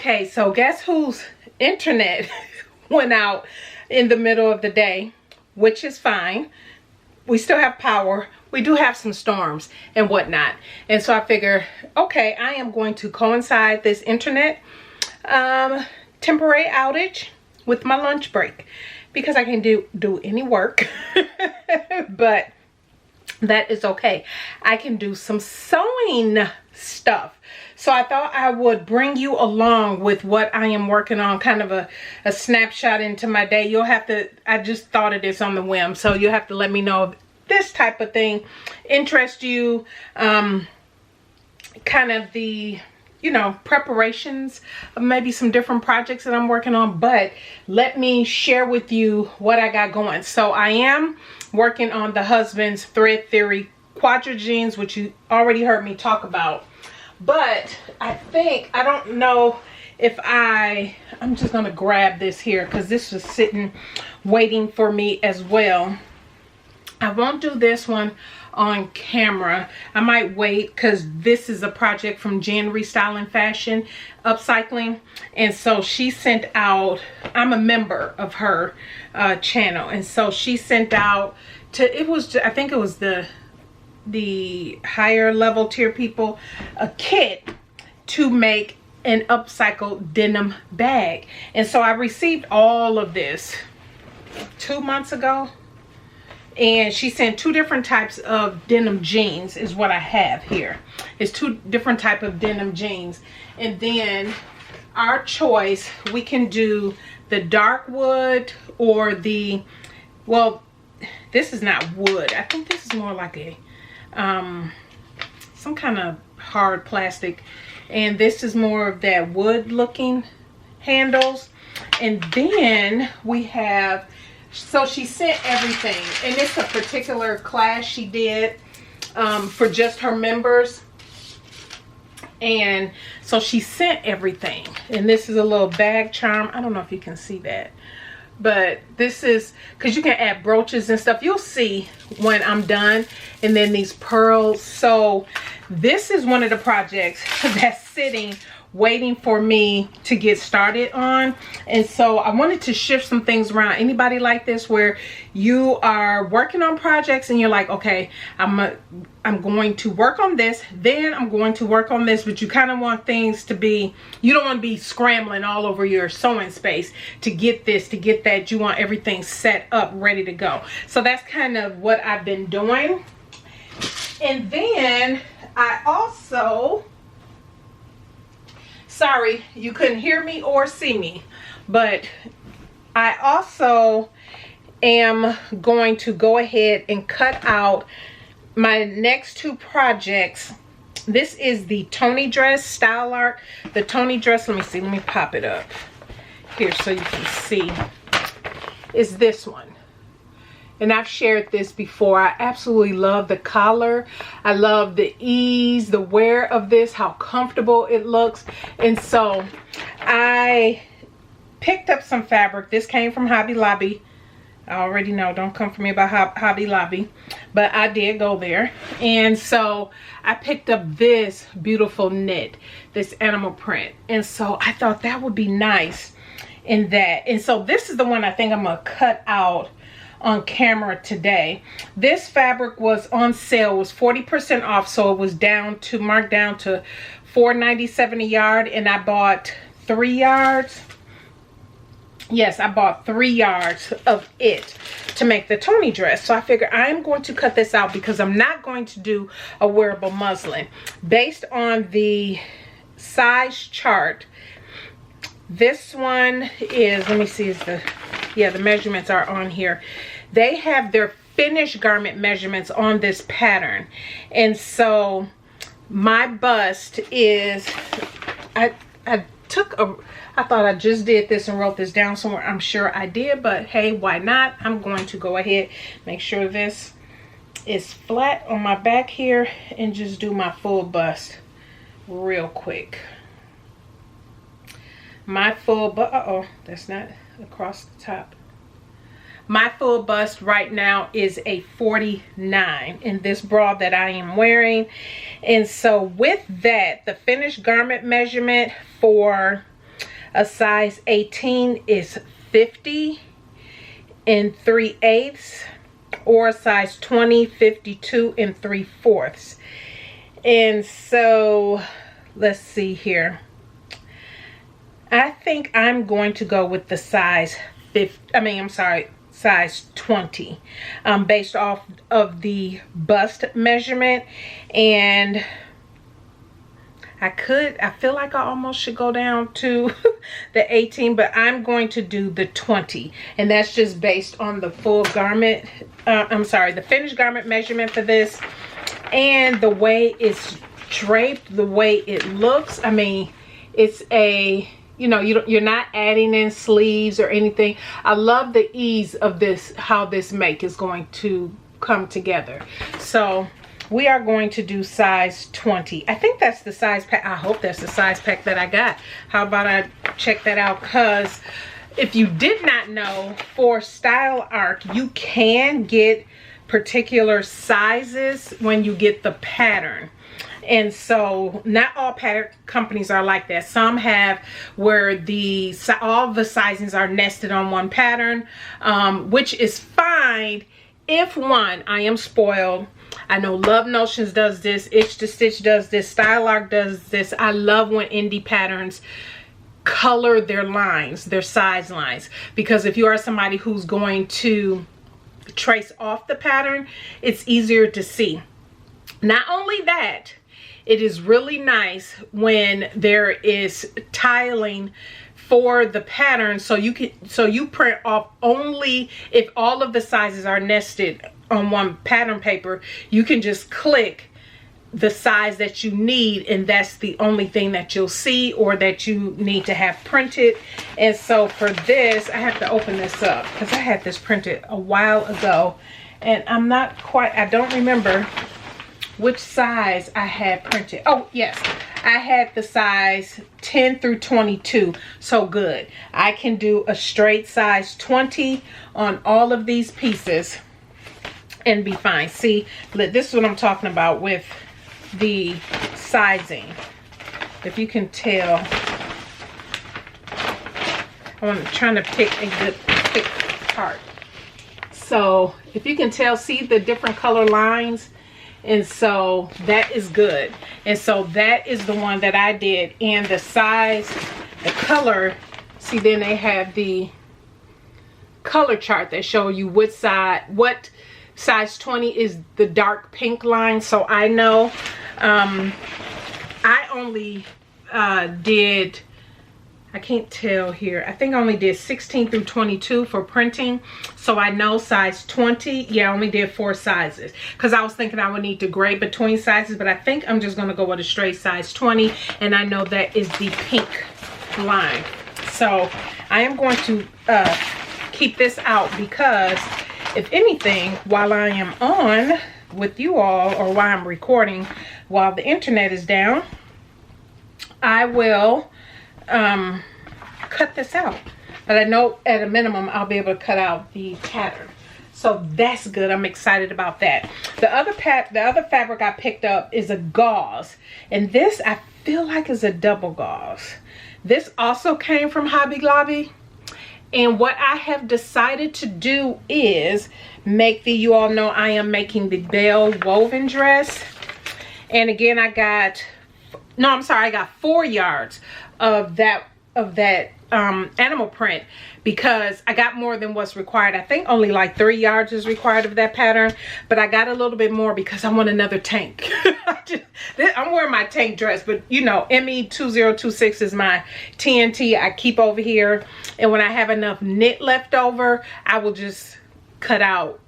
Okay, so guess whose internet went out in the middle of the day, which is fine. We still have power. We do have some storms and whatnot. And so I figure, okay, I am going to coincide this internet temporary outage with my lunch break because I can do any work. But that is okay. I can do some sewing stuff. So I thought I would bring you along with what I am working on, kind of a snapshot into my day. You'll have to, I just thought of this on the whim, so you'll have to let me know if this type of thing interests you. Kind of the, you know, preparations of maybe some different projects that I'm working on. But let me share with you what I got going. So I am working on the husband's thread theory quadra jeans, which you already heard me talk about. But I think, I don't know if I'm just going to grab this here because this was sitting waiting for me as well. I won't do this one on camera. I might wait because this is a project from Jen Restyling Fashion Upcycling. And so she sent out, I'm a member of her channel. And so she sent out to, it was, I think it was the higher level tier people, a kit to make an upcycled denim bag. And so I received all of this 2 months ago, and she sent 2 different types of denim jeans is what I have here. It's 2 different type of denim jeans, and then our choice, we can do the dark wood or the, well, this is not wood. I think this is more like a some kind of hard plastic, and this is more of that wood looking handles. And then we have, so she sent everything, and it's a particular class she did for just her members. And so she sent everything, and this is a little bag charm. I don't know if you can see that, but this is because you can add brooches and stuff. You'll see when I'm done. And then these pearls. So this is one of the projects that's sitting waiting for me to get started on. And so I wanted to shift some things around. Anybody like this where you are working on projects and you're like, okay, I'm going to work on this, then I'm going to work on this, but you kind of want things to be, you don't want to be scrambling all over your sewing space to get this, to get that. You want everything set up, ready to go. So that's kind of what I've been doing. And then I also, sorry, you couldn't hear me or see me, but I also am going to go ahead and cut out my next 2 projects. This is the Tony dress, Style Art. The Tony dress, let me see, let me pop it up here so you can see. Is this one. And I've shared this before. I absolutely love the collar. I love the ease, the wear of this, how comfortable it looks. And so I picked up some fabric. This came from Hobby Lobby. I already know, don't come for me about Hobby Lobby, but I did go there. And so I picked up this beautiful knit, this animal print. And so I thought that would be nice in that. And so this is the one I think I'm gonna cut out on camera today. This fabric was on sale, it was 40% off, so it was down to, marked down to $4.97 a yard, and I bought 3 yards. Yes, I bought 3 yards of it to make the Tony dress. So I figured I'm going to cut this out because I'm not going to do a wearable muslin. Based on the size chart, this one is, let me see, is the, yeah, the measurements are on here. They have their finished garment measurements on this pattern. And so my bust is, I thought I just did this and wrote this down somewhere. I'm sure I did, but hey, why not? I'm going to go ahead, make sure this is flat on my back here, and just do my full bust real quick. My full bust, uh-oh, that's not across the top. My full bust right now is a 49 in this bra that I am wearing. And so with that, the finished garment measurement for A size 18 is 50 3/8, or a size 20, 52 3/4. And so let's see here. I think I'm going to go with the size 20, based off of the bust measurement. And I feel like I almost should go down to the 18, but I'm going to do the 20. And that's just based on the full garment, the finished garment measurement for this. And the way it's draped, the way it looks. I mean, it's a, you know, you're not adding in sleeves or anything. I love the ease of this, how this make is going to come together. So we are going to do size 20. I think that's the size pack. I hope that's the size pack that I got. How about I check that out? Because if you did not know, for Style Arc, you can get particular sizes when you get the pattern. And so not all pattern companies are like that. Some have where all the sizings are nested on one pattern, which is fine if, one, I am spoiled. I know Love Notions does this, Itch to Stitch does this, Style Arc does this. I love when indie patterns color their lines, their size lines, because if you are somebody who's going to trace off the pattern, it's easier to see. Not only that, it is really nice when there is tiling for the pattern, so you print off only if all of the sizes are nested on one pattern paper. You can just click the size that you need, and that's the only thing that you'll see or that you need to have printed. And so for this, I have to open this up because I had this printed a while ago, and I don't remember which size I had printed. Oh yes, I had the size 10 through 22. So good, I can do a straight size 20 on all of these pieces and be fine. See, this is what I'm talking about with the sizing. If you can tell, I'm trying to pick a good thick part. So if you can tell, see the different color lines. And so that is good. And so that is the one that I did. And the size, the color, see, then they have the color chart that show you what size 20 is the dark pink line. So I know I only did, I can't tell here, I think I only did 16 through 22 for printing. So I know size 20, yeah, I only did 4 sizes because I was thinking I would need to grade between sizes, but I think I'm just going to go with a straight size 20, and I know that is the pink line. So I am going to keep this out because if anything, while I am on with you all, or while I'm recording while the internet is down, I will cut this out. But I know at a minimum I'll be able to cut out the pattern. So that's good. I'm excited about that. The other fabric I picked up is a gauze, and this I feel like is a double gauze. This also came from Hobby Lobby. And what I have decided to do is make you all know I am making the bell woven dress. And again, I got 4 yards of that animal print because I got more than what's required. I think only like 3 yards is required of that pattern, but I got a little bit more because I want another tank. I'm wearing my tank dress, but you know, ME2026 is my TNT I keep over here, and when I have enough knit left over, I will just cut out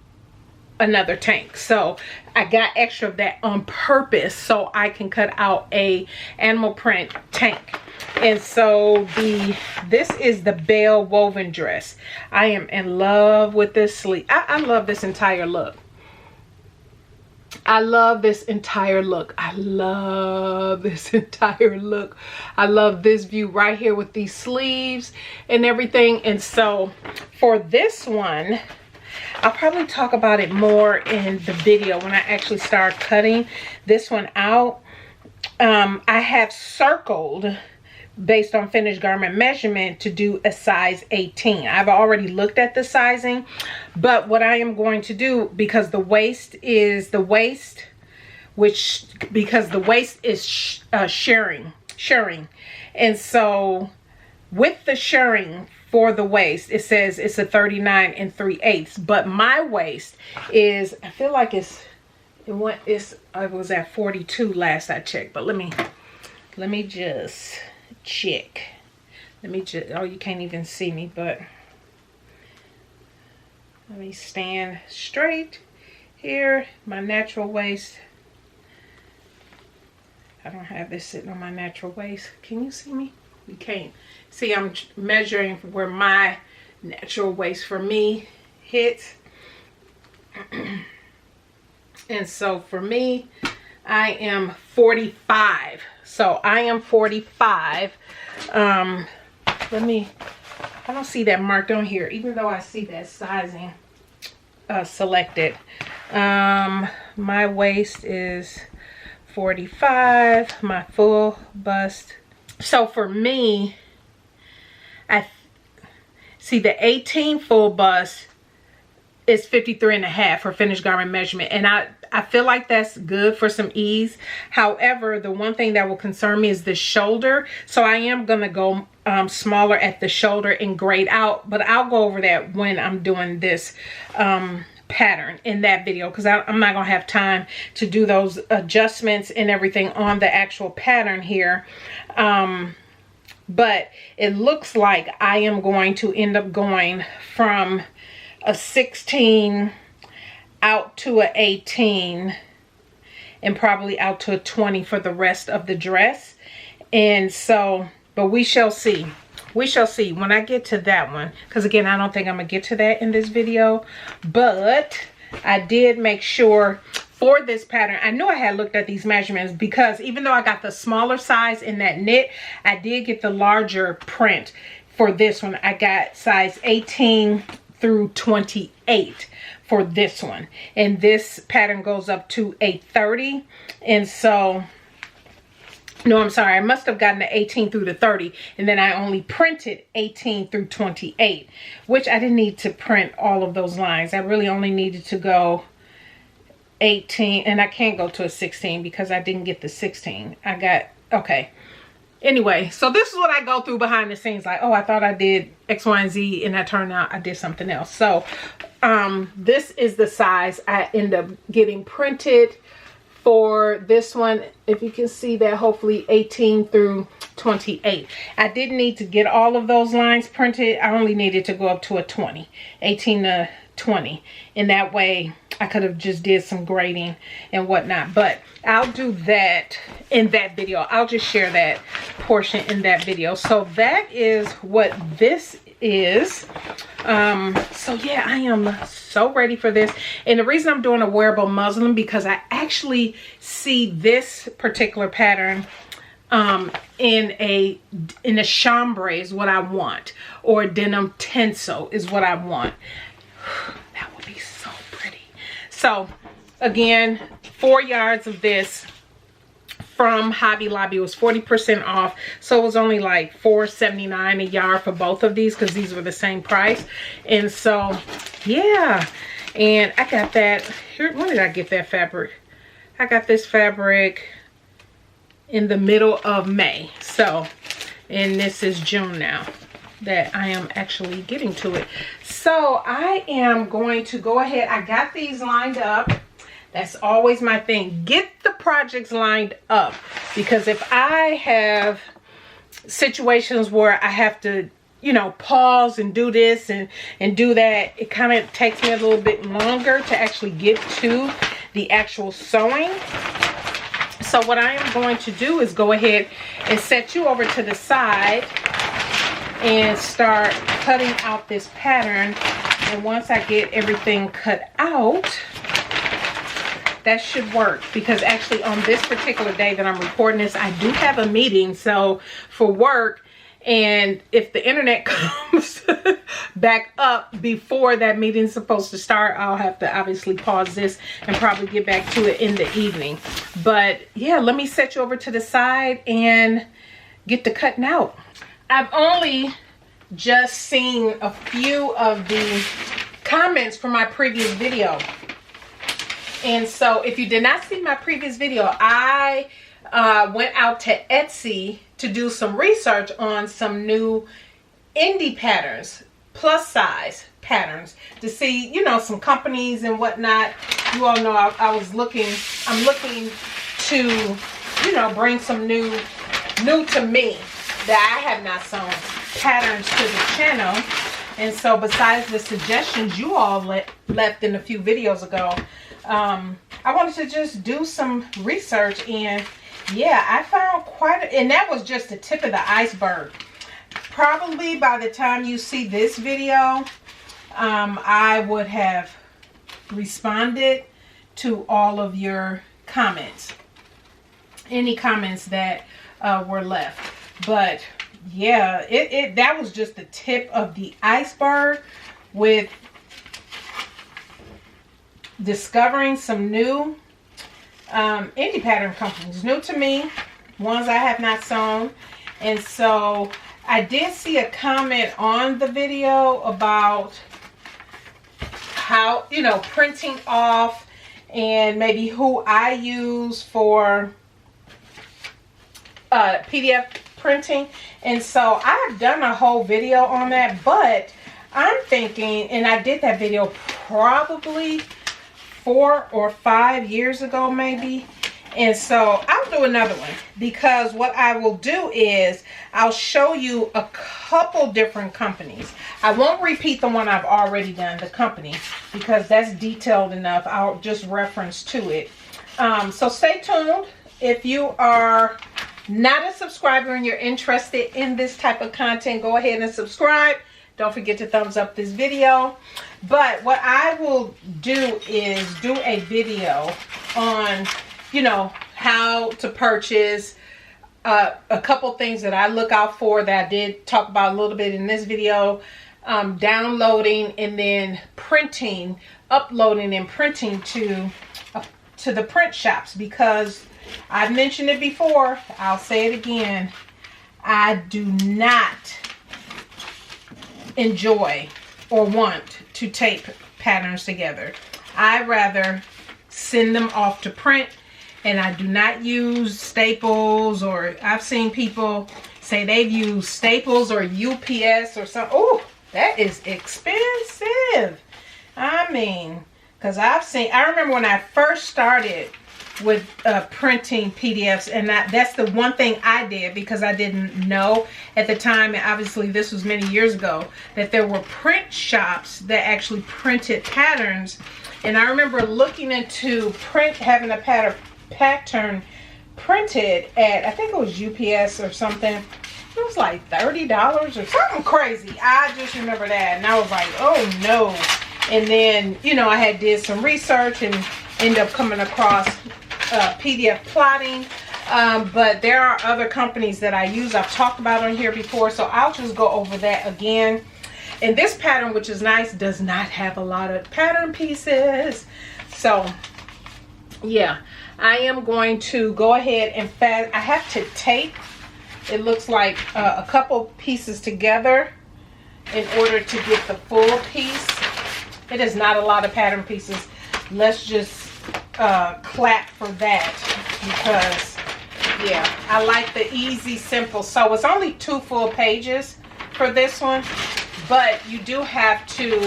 another tank. So I got extra of that on purpose so I can cut out a animal print tank. And so this is the bell woven dress. I am in love with this sleeve. I love this entire look. I love this entire look. I love this entire look. I love this view right here with these sleeves and everything. And so for this one, I'll probably talk about it more in the video when I actually start cutting this one out. I have circled based on finished garment measurement to do a size 18. I've already looked at the sizing, but what I am going to do, because the waist is shirring, and so with the shirring for the waist, it says it's a 39 3/8, but my waist is, I feel like it was at 42 last I checked, but let me just check. Oh, you can't even see me, but let me stand straight here. My natural waist, I don't have this sitting on my natural waist. Can you see me? You can't. See, I'm measuring where my natural waist for me hits. And so for me, I am 45. So I am 45. I don't see that marked on here, even though I see that sizing selected. My waist is 45, my full bust. So for me, I see the 18 full bust is 53.5 for finished garment measurement, and I feel like that's good for some ease. However, the one thing that will concern me is the shoulder, so I am gonna go smaller at the shoulder and grade out, but I'll go over that when I'm doing this pattern in that video, because I'm not gonna have time to do those adjustments and everything on the actual pattern here. But it looks like I am going to end up going from a 16 out to a 18 and probably out to a 20 for the rest of the dress. And so, but we shall see. We shall see when I get to that one, because again, I don't think I'm gonna get to that in this video, but I did make sure for this pattern, I knew I had looked at these measurements, because even though I got the smaller size in that knit, I did get the larger print for this one. I got size 18 through 28 for this one, and this pattern goes up to a 30. And so, no, I'm sorry, I must have gotten the 18 through the 30, and then I only printed 18 through 28, which I didn't need to print all of those lines. I really only needed to go 18, and I can't go to a 16 because I didn't get the 16. I got, okay. Anyway, so this is what I go through behind the scenes, like, oh, I thought I did X, Y, and Z, and that turned out I did something else. So this is the size I end up getting printed for this one. If you can see that, hopefully 18 through 28. I didn't need to get all of those lines printed. I only needed to go up to a 20, 18 to 20. And that way I could have just did some grading and whatnot, but I'll do that in that video. I'll just share that portion in that video. So that is what this is. So yeah, I am so ready for this. And the reason I'm doing a wearable muslin, because I actually see this particular pattern in a chambray is what I want, or denim tencel is what I want. That would be so pretty. So again, 4 yards of this from Hobby Lobby. It was 40% off, so it was only like $4.79 a yard for both of these, because these were the same price. And so yeah, and I got that here. When did I get that fabric? I got this fabric in the middle of May. So, and this is June now that I am actually getting to it. So I am going to go ahead. I got these lined up. That's always my thing. Get the projects lined up, because if I have situations where I have to, you know, pause and do this and do that, it kind of takes me a little bit longer to actually get to the actual sewing. So what I am going to do is go ahead and set you over to the side and start cutting out this pattern. And once I get everything cut out, that should work, because actually on this particular day that I'm recording this, I do have a meeting, so for work. And if the internet comes back up before that meeting is supposed to start, I'll have to obviously pause this and probably get back to it in the evening. But yeah, let me set you over to the side and get to cutting out. I've only just seen a few of the comments from my previous video. And so if you did not see my previous video, I went out to Etsy to do some research on some new indie patterns, plus size patterns, to see, you know, some companies and whatnot. You all know I'm looking to, you know, bring some new to me that I have not sewn patterns to the channel. And so besides the suggestions you all left in a few videos ago, I wanted to just do some research, and yeah, I found and that was just the tip of the iceberg. Probably by the time you see this video, I would have responded to all of your comments, any comments that were left. But yeah, that was just the tip of the iceberg with discovering some new indie pattern companies, new to me, ones I have not sewn. And so I did see a comment on the video about how, you know, printing off and maybe who I use for PDF printing. And so I've done a whole video on that, but I'm thinking, and I did that video probably 4 or 5 years ago maybe, and so I'll do another one, because what I will do is I'll show you a couple different companies. I won't repeat the one I've already done, the company, because that's detailed enough. I'll just reference to it. So stay tuned. If you are not a subscriber and you're interested in this type of content, go ahead and subscribe. Don't forget to thumbs up this video. But what I will do is do a video on, you know, how to purchase, a couple things that I look out for that I did talk about a little bit in this video, downloading and then printing, uploading and printing to the print shops, because I've mentioned it before, I'll say it again, I do not enjoy or want to tape patterns together. I rather send them off to print, and I do not use Staples, or I've seen people say they've used Staples or UPS or something. Oh, that is expensive. I mean, because I remember when I first started with printing PDFs, and that's the one thing I did, because I didn't know at the time, and obviously this was many years ago, that there were print shops that actually printed patterns. And I remember looking into having a pattern printed at, I think it was UPS or something. It was like $30 or something crazy. I just remember that, and I was like, oh no. And then, you know, I did some research and ended up coming across PDF plotting, but there are other companies that I use, I've talked about on here before, so I'll just go over that again. And this pattern, which is nice, does not have a lot of pattern pieces. So yeah, I am going to go ahead and I have to tape, it looks like, a couple pieces together in order to get the full piece. It is not a lot of pattern pieces. Let's just clap for that, because yeah, I like the easy, simple. So it's only 2 full pages for this one, but you do have to,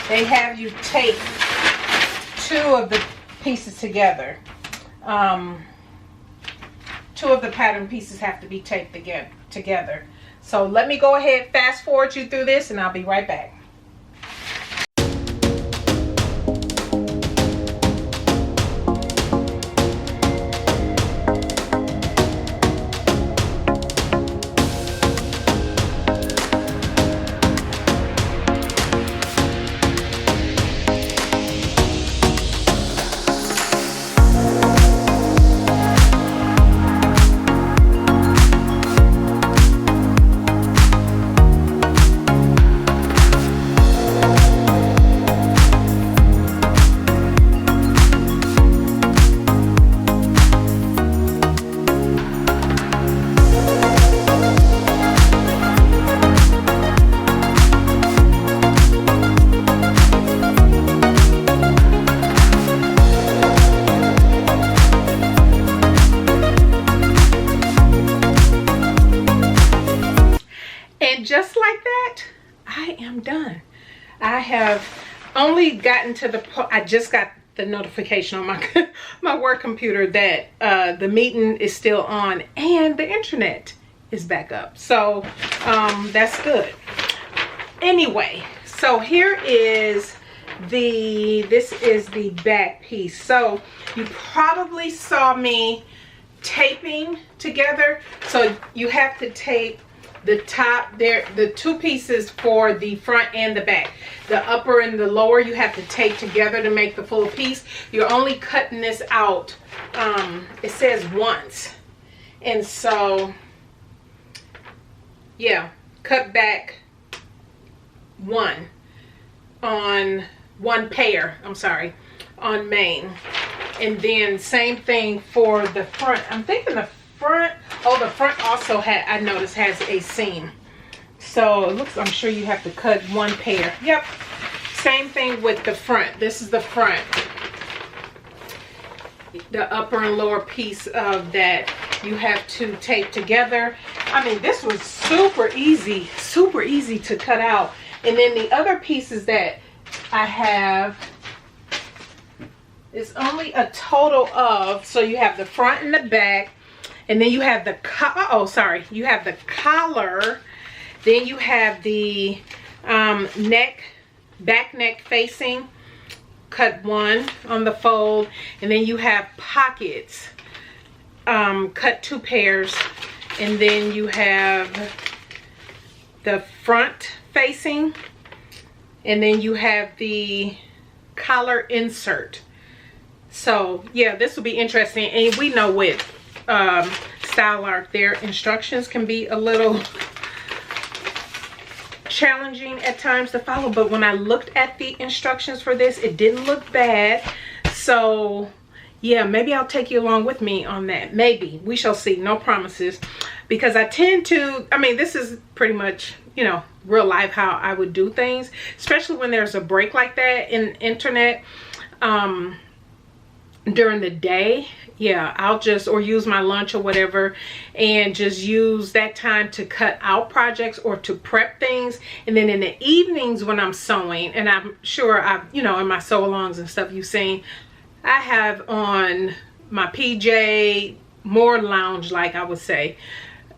they have you tape 2 of the pieces together. 2 of the pattern pieces have to be taped together. So let me go ahead, fast forward you through this, and I'll be right back. only gotten to the point, I just got the notification on my my work computer that the meeting is still on and the internet is back up. So that's good. Anyway, so here is this is the back piece. So you probably saw me taping together. So you have to tape the top there, the two pieces for the front and the back. The upper and the lower you have to tape together to make the full piece. You're only cutting this out, it says once. And so, yeah, cut back one on one pair, I'm sorry, on main. And then same thing for the front. I'm thinking the front, oh, the front also I noticed has a seam. So it looks, I'm sure you have to cut one pair. Yep, same thing with the front. This is the front. The upper and lower piece of that you have to tape together. I mean, this was super easy to cut out. And then the other pieces that I have is only a total of, so you have the front and the back, and then you have the you have the collar, then you have the back neck facing, cut one on the fold, and then you have pockets, cut two pairs, and then you have the front facing, and then you have the collar insert. So yeah, this will be interesting. And we know with style art, their instructions can be a little challenging at times to follow, but when I looked at the instructions for this, it didn't look bad. So yeah, maybe I'll take you along with me on that. Maybe, we shall see, no promises, because I tend to, I mean, this is pretty much, you know, real life how I would do things, especially when there's a break like that in internet during the day. Yeah, I'll just, or use my lunch or whatever, and just use that time to cut out projects or to prep things. And then in the evenings when I'm sewing, and I'm sure I've, you know, in my sew alongs and stuff you've seen, I have on my PJ, more lounge like, I would say,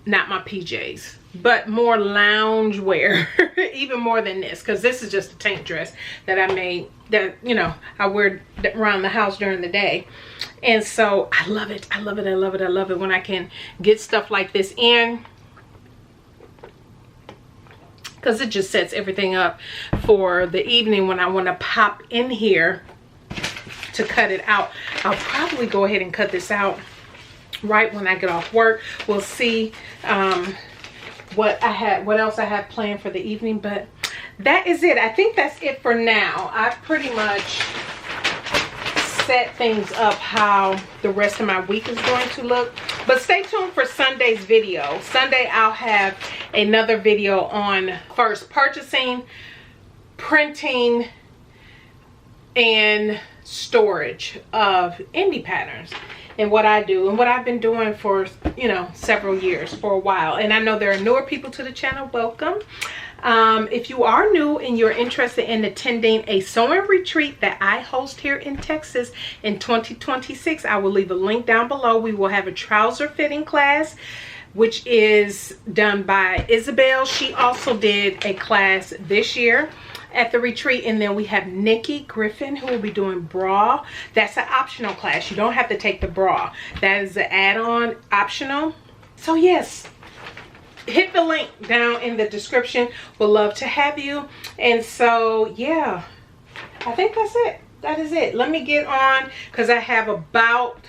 not my PJs, but more lounge wear, even more than this, because this is just a tank dress that I made that, you know, I wear around the house during the day. And so I love it. I love it. I love it. I love it when I can get stuff like this in, because it just sets everything up for the evening when I want to pop in here to cut it out. I'll probably go ahead and cut this out right when I get off work. We'll see what else I have planned for the evening, but that is it. I think that's it for now. I've pretty much set things up how the rest of my week is going to look, but stay tuned for Sunday's video. Sunday I'll have another video on first purchasing, printing, and storage of indie patterns, and what I do and what I've been doing for, you know, several years, for a while. And I know there are newer people to the channel. Welcome. If you are new and you're interested in attending a sewing retreat that I host here in Texas in 2026, I will leave a link down below. We will have a trouser fitting class, which is done by Isabel. She also did a class this year at the retreat. And then we have Nikki Griffin, who will be doing bra. That's an optional class. You don't have to take the bra. That is an add-on optional. So yes, hit the link down in the description. We'd love to have you. And so yeah, I think that's it. That is it. Let me get on, because I have about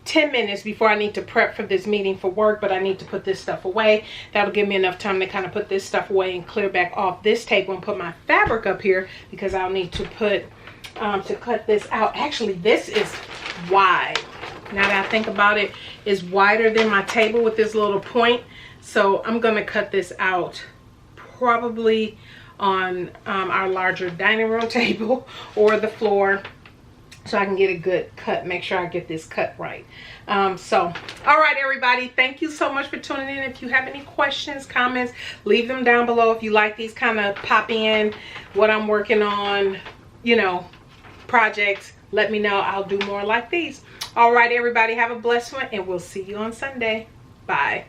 10 minutes before I need to prep for this meeting for work, but I need to put this stuff away. That'll give me enough time to kind of put this stuff away and clear back off this table and put my fabric up here, because I'll need to put to cut this out. Actually, this is wide. Now that I think about it, it's wider than my table with this little point. So I'm gonna cut this out probably on our larger dining room table or the floor, so I can get a good cut, make sure I get this cut right. So all right, everybody, thank you so much for tuning in. If you have any questions, comments, leave them down below. If you like these kind of pop in what I'm working on you know, projects, let me know. I'll do more like these. All right, everybody, have a blessed one, and we'll see you on Sunday. Bye.